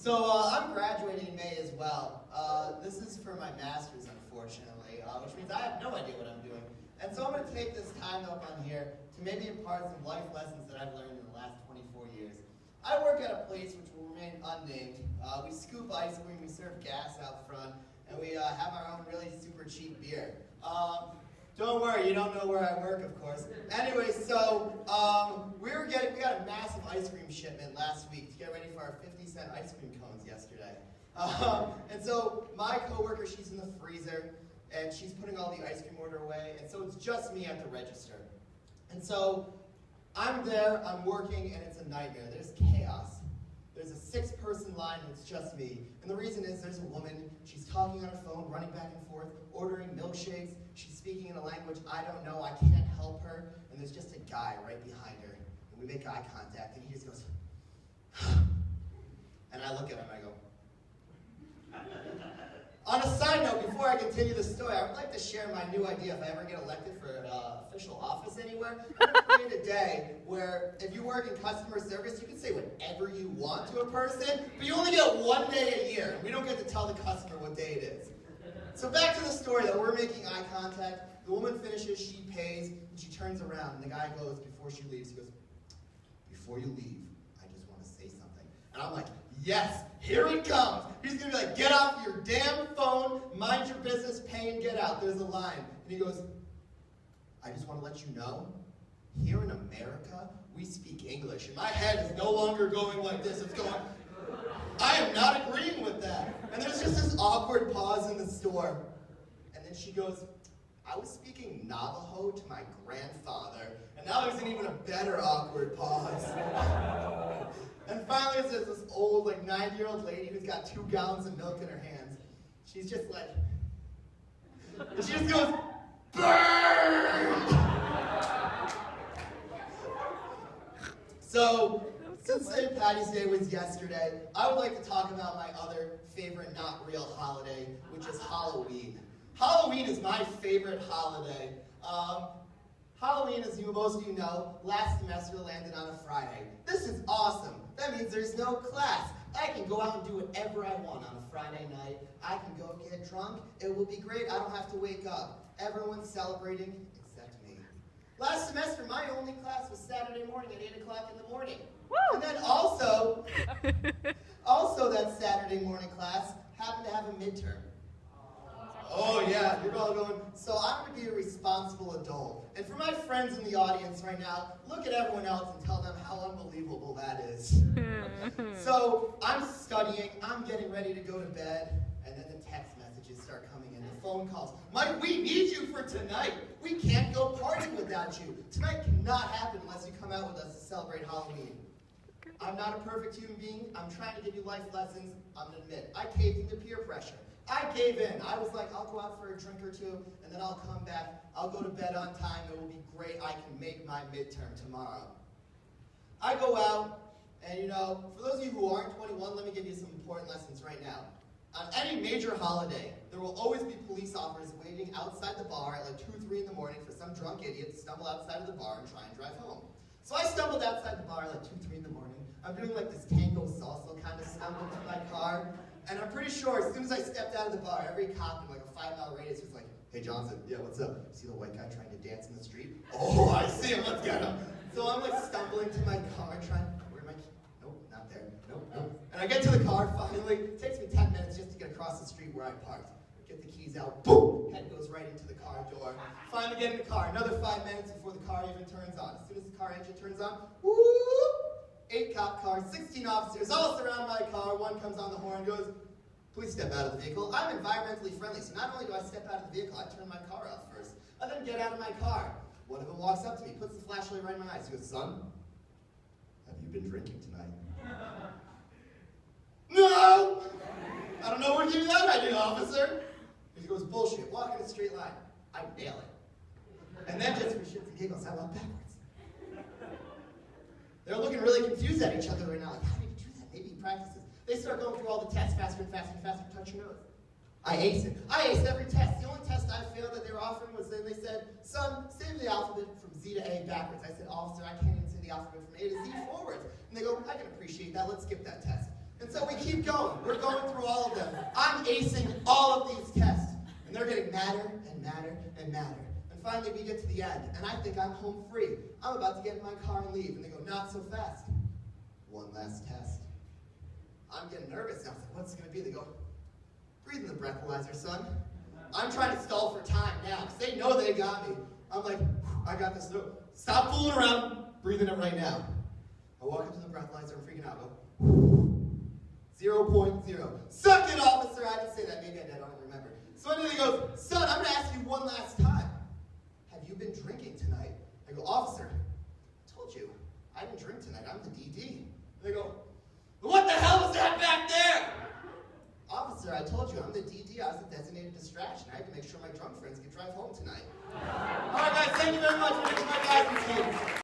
I'm graduating in May as well. This is for my master's, unfortunately, which means I have no idea what I'm doing. And so I'm going to take this time up on here to maybe impart some life lessons that I've learned in the last 24 years. I work at a place which will remain unnamed. We scoop ice cream, we serve gas out front, and we have our own really super cheap beer. Don't worry, you don't know where I work, of course. Anyway, we got a massive ice cream shipment last week to get ready for our 50-cent ice cream cones yesterday. And so my coworker, she's in the freezer, and she's putting all the ice cream order away, and so it's just me at the register. And so I'm there, I'm working, and it's a nightmare. There's chaos. There's a 6-person line, and it's just me. And the reason is there's a woman, she's talking on her phone, running back and forth, ordering milkshakes. She's speaking in a language I don't know, I can't help her. And there's just a guy right behind her. And we make eye contact, and he just goes, and I look at him, and I go. On a side note, before I continue the story, I would like to share my new idea if I ever get elected for an official office anywhere. I'm going to create a day where if you work in customer service, you can say whatever you want to a person, but you only get one day a year. We don't get to tell the customer what day it is. So back to the story, though. We're making eye contact. The woman finishes, she pays, and she turns around, and the guy goes, before she leaves, he goes, before you leave, I just want to say something. And I'm like, yes, here he comes. He's going to be like, get off your damn phone, mind your business, pay and get out. There's a line. And he goes, I just want to let you know, here in America, we speak English. And my head is no longer going like this. It's going, I am not agreeing with that. And there's just this awkward pause in the store. And then she goes, I was speaking Navajo to my grandfather. And now there's an even a better awkward pause. And finally, there's this old, 90-year-old lady who's got 2 gallons of milk in her hands. She's just like, and she just goes, burn! So, since St. Patty's Day was yesterday, I would like to talk about my other favorite not real holiday, which is Halloween. Halloween is my favorite holiday. Halloween, as most of you know, last semester landed on a Friday. This is awesome. That means there's no class. I can go out and do whatever I want on a Friday night. I can go get drunk. It will be great. I don't have to wake up. Everyone's celebrating except me. Last semester, my only class was Saturday morning at 8 o'clock in the morning. Woo! And then also that Saturday morning class happened to have a midterm. Oh yeah, you're all going, so I'm going to be a responsible adult. And for my friends in the audience right now, look at everyone else and tell them how unbelievable that is. So I'm studying, I'm getting ready to go to bed, and then the text messages start coming in, the phone calls. Mike, we need you for tonight. We can't go party without you. Tonight cannot happen unless you come out with us to celebrate Halloween. I'm not a perfect human being. I'm trying to give you life lessons. I'm going to admit, I caved into peer pressure. I gave in. I was like, I'll go out for a drink or two, and then I'll come back. I'll go to bed on time. It will be great. I can make my midterm tomorrow. I go out, and for those of you who aren't 21, let me give you some important lessons right now. On any major holiday, there will always be police officers waiting outside the bar at 2, 3 in the morning for some drunk idiot to stumble outside of the bar and try and drive home. So I stumbled outside the bar at 2, 3 in the morning. I'm doing this tango salsa kind of stumble to my car. And I'm pretty sure as soon as I stepped out of the bar, every cop in a 5-mile radius was like, hey Johnson, yeah, what's up? See the white guy trying to dance in the street? Oh, I see him, let's get him. So I'm stumbling to my car trying, where am I? Nope, not there, nope. And I get to the car finally, it takes me 10 minutes just to get across the street where I parked. Get the keys out, boom, head goes right into the car door. Finally get in the car, another 5 minutes before the car even turns on. As soon as the car engine turns on, whoop, 8 cop cars, 16 officers, all surround my car. One comes on the horn and goes, please step out of the vehicle. I'm environmentally friendly, so not only do I step out of the vehicle, I turn my car off first. I then get out of my car. One of them walks up to me, puts the flashlight right in my eyes. He goes, son, have you been drinking tonight? No! I don't know where to give you that idea, officer. He goes, bullshit, walk in a straight line. I nail it. And then just for shits and giggles, I walk backwards. They're looking really confused at each other right now, how did he do that? Maybe he practices. They start going through all the tests faster and faster and faster. Touch your nose. I aced it. I aced every test. The only test I failed that they were offering was then they said, son, say the alphabet from Z to A backwards. I said, officer, I can't even say the alphabet from A to Z forwards. And they go, I can appreciate that. Let's skip that test. And so we keep keep going. We're going through all of them. I'm acing all of these tests. And they're getting madder and madder and madder. And finally we get to the end, and I think I'm home free. I'm about to get in my car and leave, and they go, not so fast. One last test. I'm getting nervous now. I was like, what's it gonna be? They go, breathe in the breathalyzer, son. I'm trying to stall for time now, because they know they got me. I'm like, I got this. No, stop fooling around. Breathe in it right now. I walk up to the breathalyzer. I'm freaking out. I go, 0.0. Suck it, officer. I didn't say that. Maybe I did. I don't remember. So anyway, he goes, son, I'm going to ask you one last time. Have you been drinking tonight? I go, officer, I told you. I didn't drink tonight. I'm the DD. And they go, what the hell was that back there? Officer, I told you, I'm the DD. I was a designated distraction. I had to make sure my drunk friends could drive home tonight. All right, guys, thank you very much for making my guys' team.